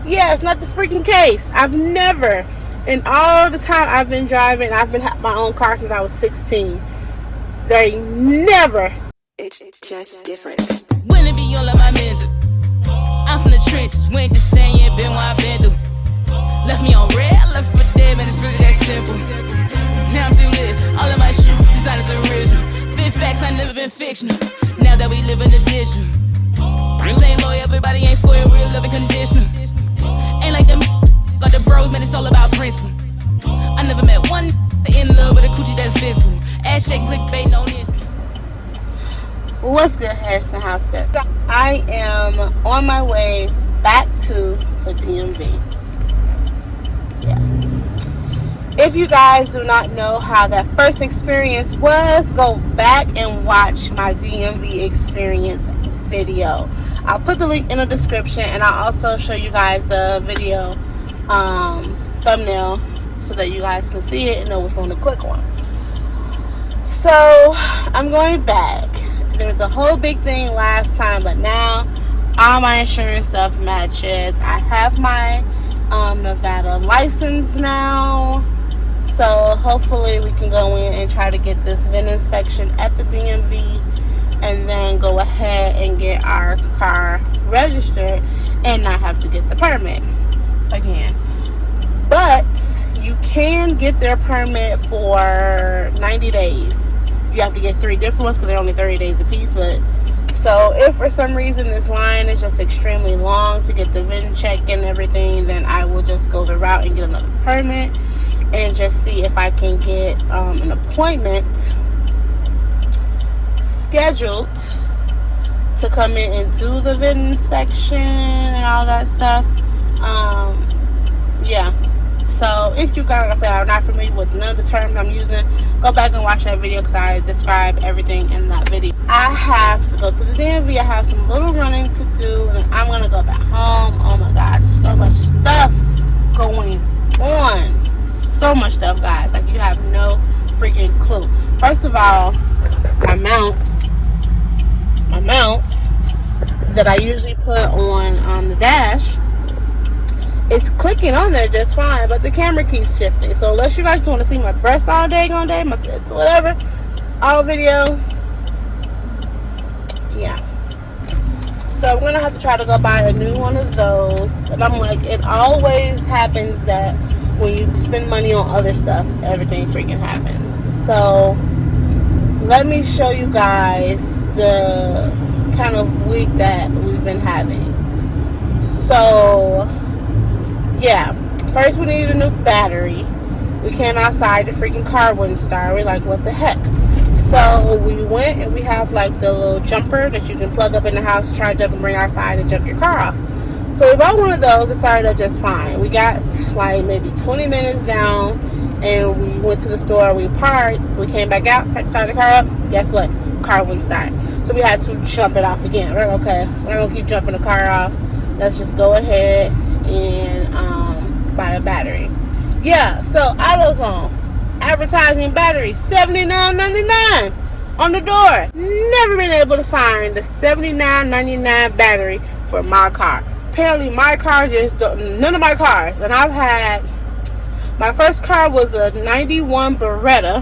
Yeah, it's not the freaking case. I've never, in all the time I've been driving, I've been my own car since I was 16. They never. It's just different. When it be all of my mental. I'm from the trenches, went the same, yeah, been what I've been through. Left me on red, I left for dead, man, it's really that simple. Now I'm too lit, all of my shit, designers original. Been facts, I never been fictional. Now that we live in the digital. Real ain't loyal, everybody ain't for it, real living conditional. Ain't like them got the bros, man, it's all about principle. I never met one in love with a coochie that's visible. Ass shake, click bait, no this. What's good, Harrison House? I am on my way back to the DMV. Yeah. If you guys do not know how that first experience was, go back and watch my DMV experience video. I'll put the link in the description, and I'll also show you guys the video thumbnail so that you guys can see it and know which one to click on. So I'm going back. There was a whole big thing last time, but now all my insurance stuff matches. I have my Nevada license now, so hopefully we can go in and try to get this VIN inspection at the DMV, and then go ahead and get our car registered and not have to get the permit again. But you can get their permit for 90 days. You have to get 3 different ones because they're only 30 days a piece. But so if for some reason this line is just extremely long to get the VIN check and everything, then I will just go the route and get another permit and just see if I can get an appointment scheduled to come in and do the VIN inspection and all that stuff. Yeah. So if you guys, like I said, are not familiar with none of the terms I'm using, go back and watch that video because I describe everything in that video. I have to go to the DMV. I have some little running to do, and I'm going to go back home. Oh my gosh, so much stuff going on. So much stuff, guys. Like, you have no freaking clue. First of all, my mount that I usually put on the dash, it's clicking on there just fine, but the camera keeps shifting. So unless you guys want to see my breasts all day, my tits, whatever, all video, yeah. So I'm gonna have to try to go buy a new one of those. And I'm like, it always happens that when you spend money on other stuff, everything freaking happens. So let me show you guys the kind of week that we've been having. So yeah, first we needed a new battery. We came outside, the freaking car wouldn't start. We're like, what the heck? So we went, and we have like the little jumper that you can plug up in the house, charge up, and bring outside and jump your car off. So we bought one of those. It started up just fine. We got like maybe 20 minutes down, and we went to the store. We parked. We came back out, had to start the car up. Guess what? Car wouldn't start. So we had to jump it off again. We're like, okay, we're not gonna keep jumping the car off. Let's just go ahead and buy a battery. Yeah, so AutoZone advertising battery $79.99 on the door. Never been able to find the $79.99 battery for my car. Apparently my car just don't, none of my cars, and I've had, my first car was a 91 Beretta,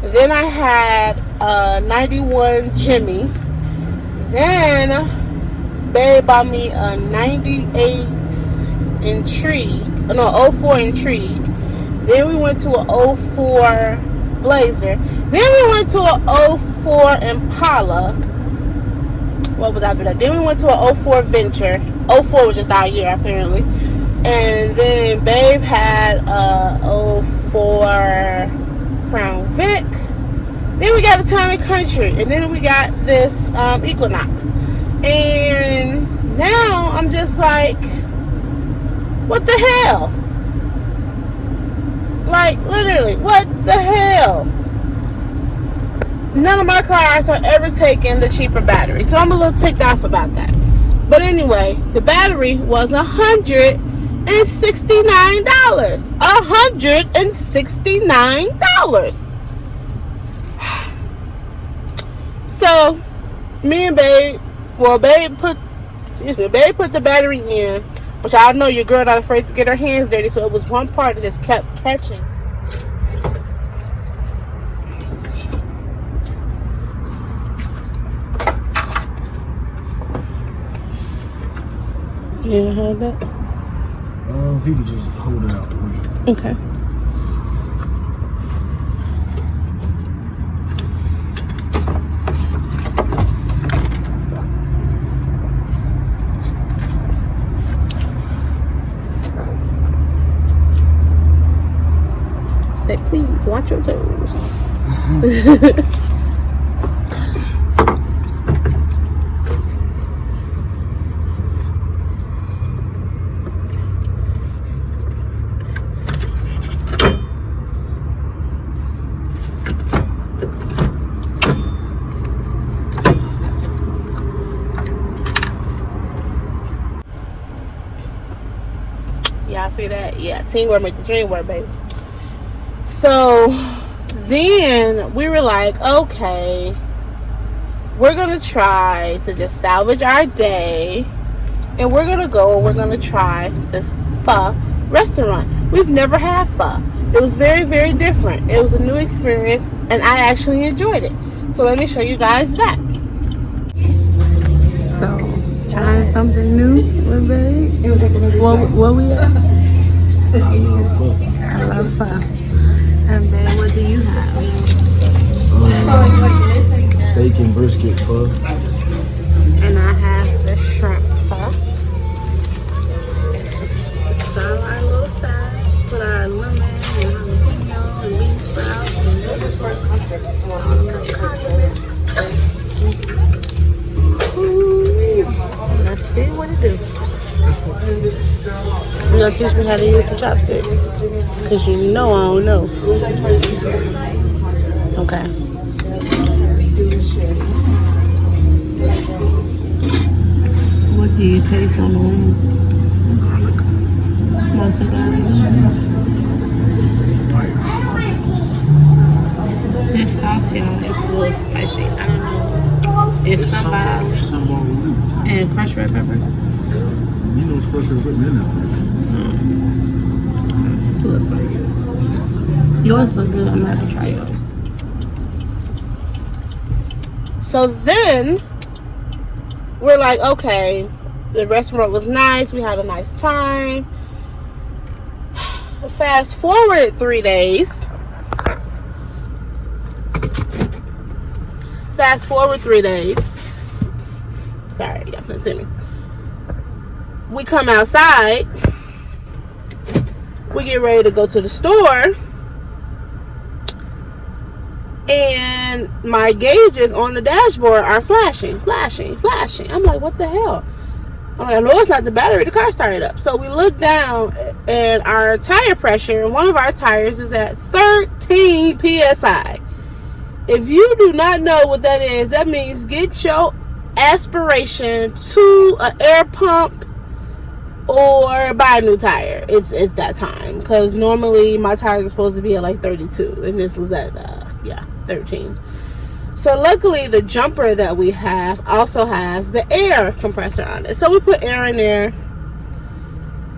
then I had a 91 Jimmy, then babe bought me a 98 Intrigue, no, 04 Intrigue. Then we went to a 04 Blazer. Then we went to a 04 Impala. What was after that? Then we went to a 04 Venture. 04 was just our year, apparently. And then babe had a 04 Crown Vic. Then we got a Town & Country. And then we got this Equinox. And now I'm just like, what the hell? Like, literally, what the hell? None of my cars are ever taking the cheaper battery. So I'm a little ticked off about that. But anyway, the battery was $169. $169. So, me and babe, well, babe put the battery in. But y'all know your girl not afraid to get her hands dirty, so it was one part that just kept catching. Yeah, hold that. If you could just hold it out the way. Okay. Say, please watch your toes. Y'all see that? Yeah, teamwork make the dream work, baby. So then we were like, okay, we're gonna try to just salvage our day, and we're gonna go and we're gonna try this pho restaurant. We've never had pho. It was very, very different. It was a new experience, and I actually enjoyed it. So let me show you guys that. So trying something new with babe. What we at? I love pho. I love pho. And babe, what do you have? Steak and brisket pho. And I have the shrimp pho. So our little sides with our lemon and jalapeno and bean sprouts and condiments. Let's see what it do. You gonna teach me how to use some chopsticks? Cause you know I don't know. Okay. What do you taste on the wing? Garlic. What's the garlic? This sauce, y'all, is a little spicy. I don't know. It's sambal and crushed red pepper. You know it's crushed red pepper in there. It's a little spicy. Yours look good. I'm gonna have to try yours. So then we're like, okay, the restaurant was nice. We had a nice time. Fast forward 3 days. Sorry, y'all couldn't see me. We come outside. We get ready to go to the store. And my gauges on the dashboard are flashing. I'm like, what the hell? I'm like, I know it's not the battery. The car started up. So we look down, and our tire pressure, one of our tires is at 13 PSI. If you do not know what that is, that means get your aspiration to an air pump or buy a new tire. It's that time. Because normally my tires are supposed to be at like 32. And this was at, 13. So luckily the jumper that we have also has the air compressor on it. So we put air in there.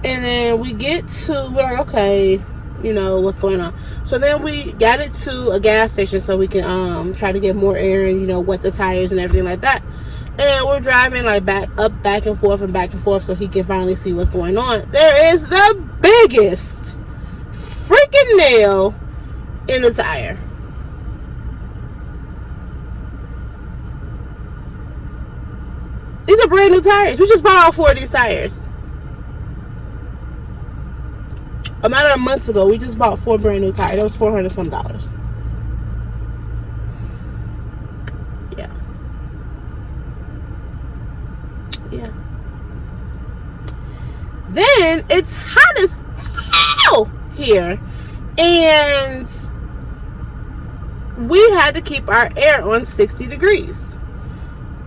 And then we get to, we're like, okay, you know, what's going on. So then we got it to a gas station so we can try to get more air and, you know, wet the tires and everything like that. And we're driving like back and forth so he can finally see what's going on. There is the biggest freaking nail in the tire. These are brand new tires. We just bought all 4 of these tires. A matter of months ago, we just bought 4 brand new tires. That was $400 some. Yeah. Then it's hot as hell here, and we had to keep our air on 60 degrees.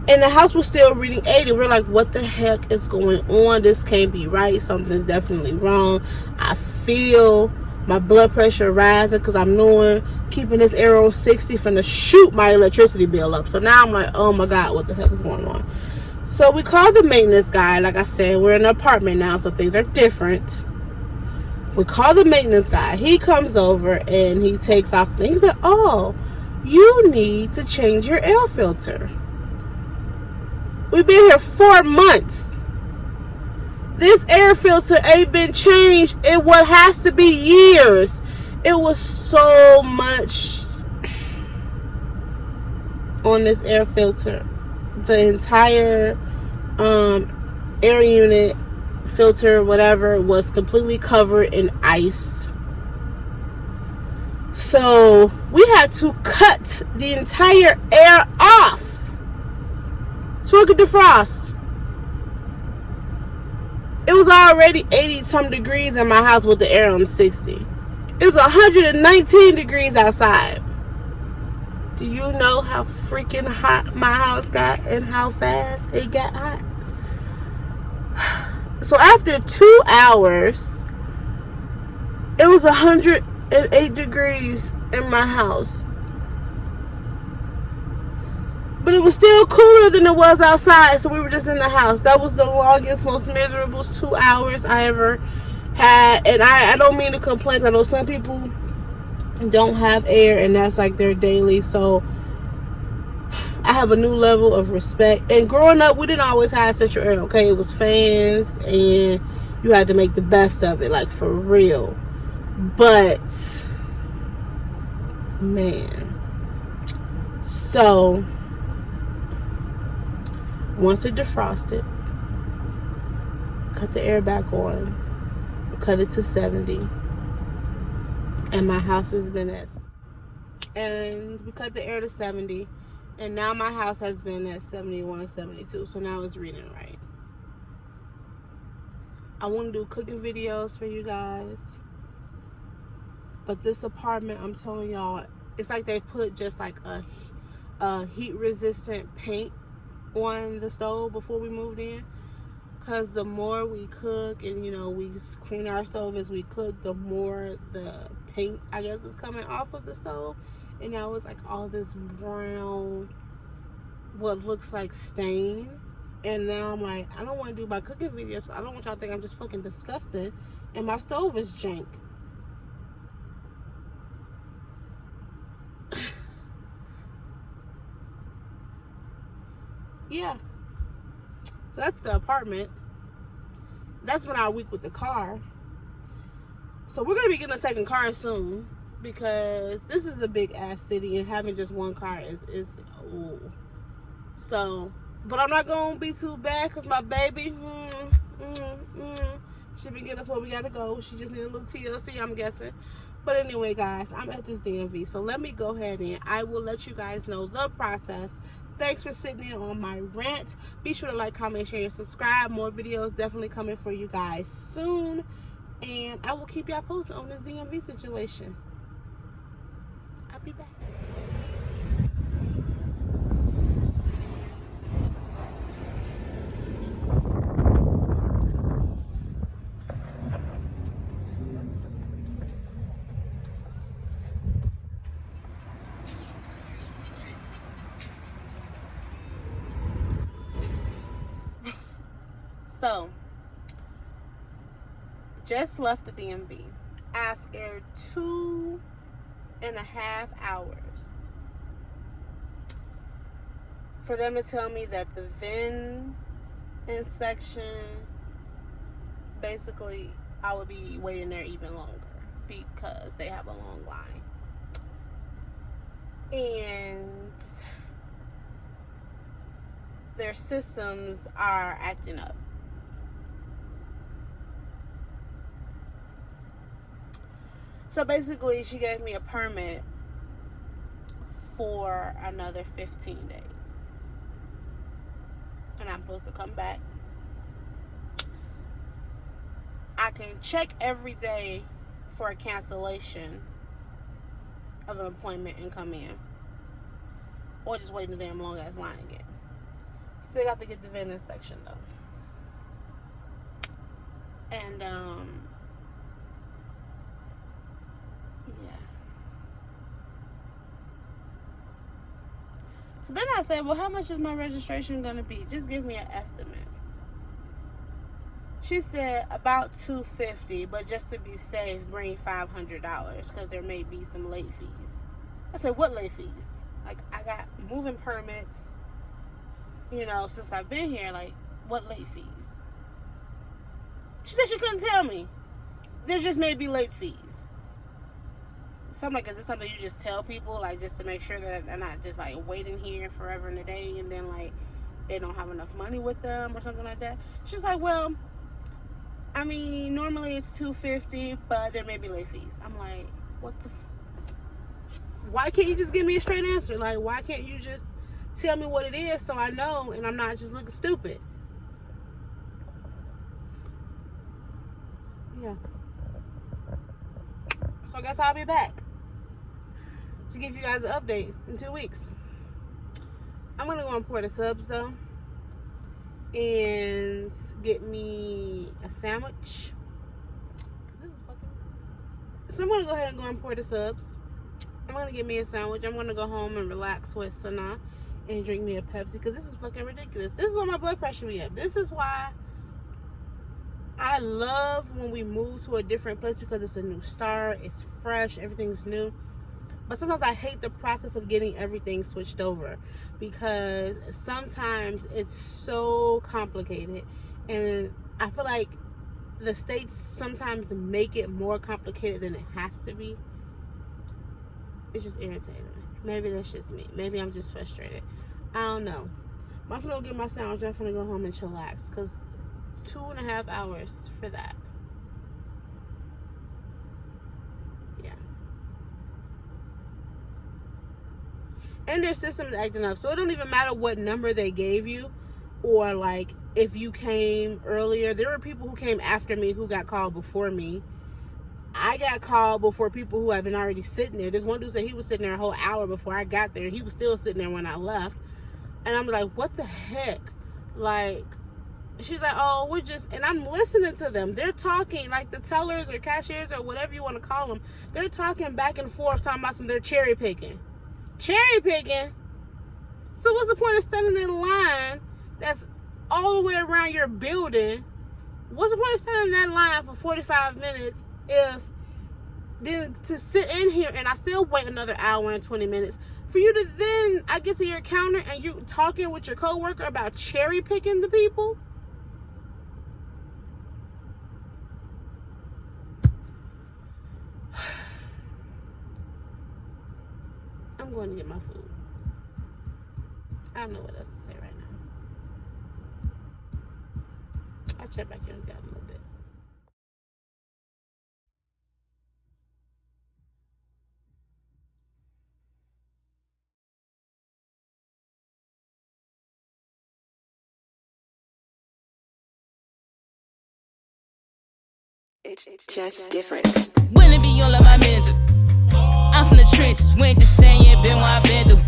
And the house was still reading 80. We're like, what the heck is going on? This can't be right. Something's definitely wrong. I feel my blood pressure rising because I'm knowing keeping this air on 60 finna shoot my electricity bill up. So now I'm like, oh my God, what the heck is going on? So we called the maintenance guy. Like I said, we're in an apartment now, so things are different. We call the maintenance guy. He comes over and he takes off things. He's like, oh, you need to change your air filter. We've been here 4 months. This air filter ain't been changed in what has to be years. It was so much on this air filter. The entire air unit filter, whatever, was completely covered in ice. So we had to cut the entire air off so it could defrost. It was already 80 some degrees in my house with the air on 60. It was 119 degrees outside. Do you know how freaking hot my house got and how fast it got hot? So after 2 hours, it was 108 degrees in my house. But it was still cooler than it was outside, so we were just in the house. That was the longest, most miserable 2 hours I ever had. And I don't mean to complain. I know some people don't have air, and that's like their daily. So I have a new level of respect. And growing up, we didn't always have central air, okay? It was fans, and you had to make the best of it, like for real. But, man. So once it defrosted, cut the air back on, cut it to 70, and my house has been at, and we cut the air to 70, and now my house has been at 71, 72, so now it's reading right. I want to do cooking videos for you guys, but this apartment, I'm telling y'all, it's like they put just like a heat resistant paint on the stove before we moved in, because the more we cook and, you know, we clean our stove as we cook, the more the paint, I guess, is coming off of the stove. And now it's like all this brown, what looks like stain. And now I'm like, I don't want to do my cooking videos, so I don't want y'all to think I'm just fucking disgusting, and my stove is jank. Yeah, so that's the apartment. That's been our week with the car. So we're gonna be getting a second car soon, because this is a big ass city, and having just one car is ooh. So, but I'm not gonna be too bad, because my baby, she been getting us where we gotta go. She just need a little TLC, I'm guessing. But anyway, guys, I'm at this DMV, so let me go ahead and I will let you guys know the process. Thanks for sitting in on my rant. Be sure to like, comment, share, and subscribe. More videos definitely coming for you guys soon. And I will keep y'all posted on this DMV situation. I'll be back. So, just left the DMV after 2.5 hours for them to tell me that the VIN inspection, basically I would be waiting there even longer because they have a long line. And their systems are acting up. So basically, she gave me a permit for another 15 days. And I'm supposed to come back. I can check every day for a cancellation of an appointment and come in. Or just wait in the damn long ass line again. Still got to get the VIN inspection though. And yeah. So then I said, well, how much is my registration going to be? Just give me an estimate. She said about $250, but just to be safe, bring $500 because there may be some late fees. I said, what late fees? Like, I got moving permits, you know, since I've been here. Like, what late fees? She said she couldn't tell me. There just may be late fees. So I'm like, is this something you just tell people, like, just to make sure that they're not just, like, waiting here forever and a day and then, like, they don't have enough money with them or something like that? She's like, well, I mean, normally it's $250, but there may be late fees. I'm like, what the why can't you just give me a straight answer? Like, why can't you just tell me what it is so I know and I'm not just looking stupid? Yeah. So I guess I'll be back to give you guys an update in 2 weeks. I'm gonna go and pour the subs though and get me a sandwich. So I'm gonna go ahead and go and pour the subs. I'm gonna get me a sandwich. I'm gonna go home and relax with Sana and drink me a Pepsi because this is fucking ridiculous. This is why my blood pressure be up. This is why I love when we move to a different place because it's a new start, it's fresh, everything's new. But sometimes I hate the process of getting everything switched over because sometimes it's so complicated, and I feel like the states sometimes make it more complicated than it has to be. It's just irritating. Maybe that's just me. Maybe I'm just frustrated. I don't know. I'm gonna go get my sandwich. I'm gonna go home and chillax because 2.5 hours for that. Yeah. And their system's acting up. So it don't even matter what number they gave you or like if you came earlier. There were people who came after me who got called before me. I got called before people who had been already sitting there. This one dude said he was sitting there a whole hour before I got there. He was still sitting there when I left. And I'm like, what the heck? Like, she's like, oh, we're just, and I'm listening to them. They're talking, like the tellers or cashiers or whatever you want to call them. They're talking back and forth, talking about they're cherry picking. Cherry picking? So what's the point of standing in line that's all the way around your building? What's the point of standing in that line for 45 minutes if then to sit in here and I still wait another hour and 20 minutes for you to then I get to your counter and you talking with your coworker about cherry picking the people? I'm going to get my food. I don't know what else to say right now. I'll check back in with y'all in a little bit. It's just different. Wouldn't be all of my mental. I'm from the trenches, went to saying, been what I've been through.